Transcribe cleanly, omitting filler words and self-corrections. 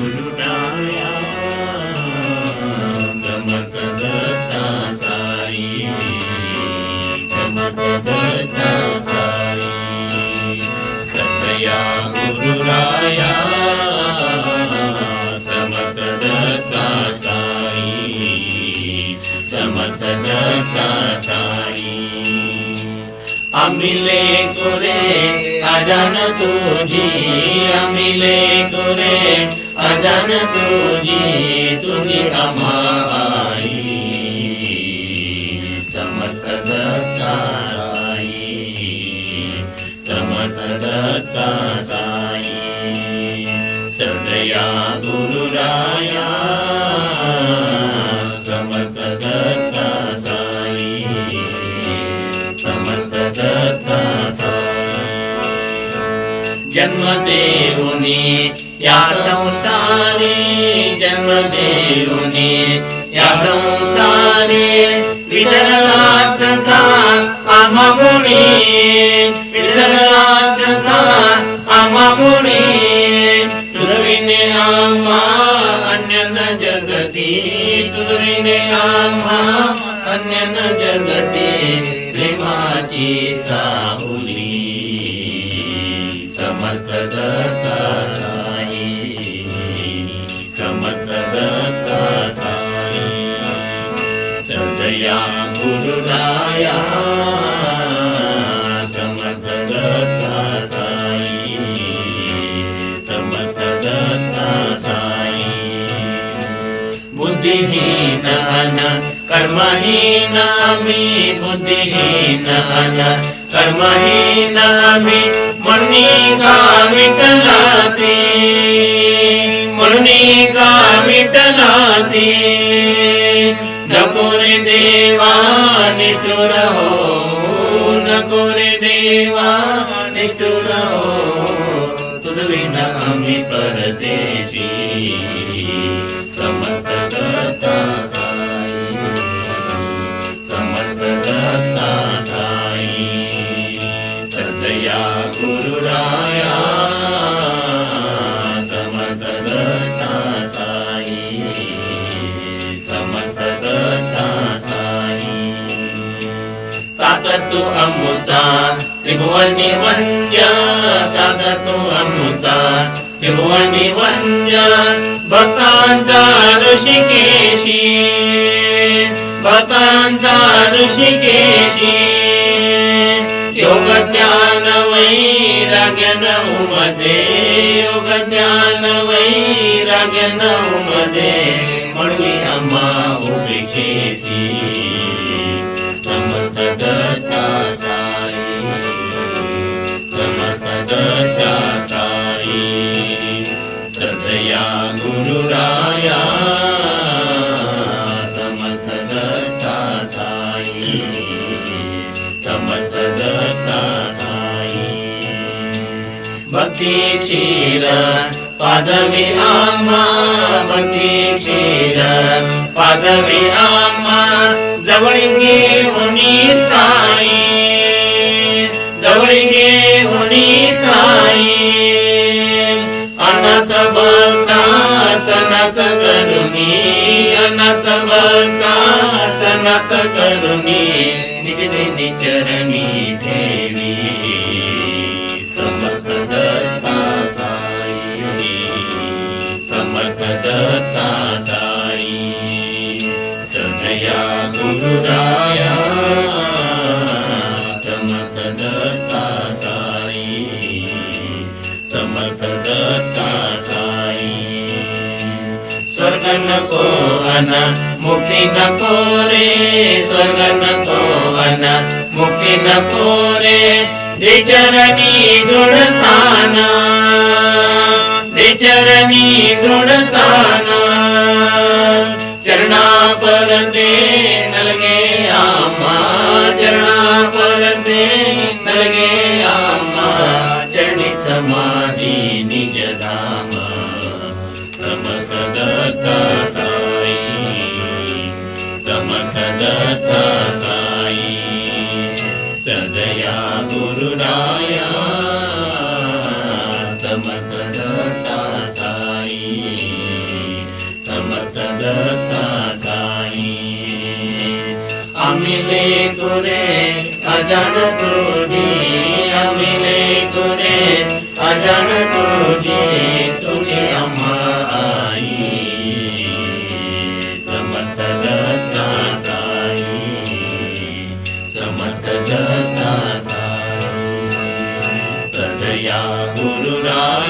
गुरुराया समर्थ दत्ता साई समर्थ दत्ता साई सतया गुरुराया समर्थ दत्ता साई समर्थ दत्ता साई आमिले कोरे अजान तुझी आमिले कोरे अजान तुझी अमाई समर्थ दत्ता साई समर्थ दत्ता साई सदया गुरुराया समर्थ दत्ता साई समर्थ दत्ता साई जन्म देऊनी या संसारी जन्म देऊनी या संसारी विसरलाच का आम्हा मुनी विसरलाच का आम्हा मुनी तुझविने आम्हा अन्य न जगती तुझविने आम्हा अन्य न जगती प्रेमाची साहुली समर्थ दत्ता साई समर्थ दत्ता साई सदया गुरुराया समर्थ दत्ता साई समर्थ दत्ता साई बुद्धिहीन कर्महीन आम्ही बुद्धिहीन कर्महीन आम्ही म्हणून का विठ्ठलासी म्हणून का विठ्ठलासी नको रे देवा निष्ठुर हो नको रे देवा निष्ठुर हो तुझविना आम्ही परदेशी समर्थ दत्ता साई समर्थ दत्ता साई सदया गुरुराया समर्थ दत्ता साई समर्थ दत्ता साई ताकद तू अमुचा त्रिभुवनी वंद्य ताकद तू अमुचा त्रिभुवनी वंद्य भक्तांचा ऋषिकेशी भक्तांचा ऋषिकेशी योग ज्ञान वैराग्य नवमजे योग ज्ञान वैराग्य नवमजे म्हणवी आम्हा उपेक्षेसी समर्थ दत्ता साई समर्थ दत्ता साई सदया गुरुराया समर्थ दत्ता साई समर्थ दत्ता साई भक्ती क्षीर पाजवी आम्हा भक्ती क्षीर पाजवी आम्हा जवळ घेऊन साई जवळ घेऊन साई अनाथ भक्ता सनात करुणी अनाथ भक्ता सनात करुणी निशिदिनी चरणी ठेवी समर्थ दत्ता साई समर्थ दत्ता साई सदया गुरुराया समर्थ दत्ता साई समर्थ दत्ता साई स्वर्ग नको अन मुक्ती नको रे स्वर्ग नको अन मुक्ती नको रे दे चरणी दृढ स्थान दे चरणी दृढ स्थान चरणा परते नलगे आम्हा चरणा परते नलगे आम्हा चरणी समाधी निज धाम समर्थ दत्ता साई समर्थ दत्ता साई सदया गुरुराया समर्थ दत्ता साई अजान तुझी आम्ही लेकरे अजान तुझी आम्हा आई समर्थ दत्ता साई समर्थ दत्ता साई सदया गुरुरा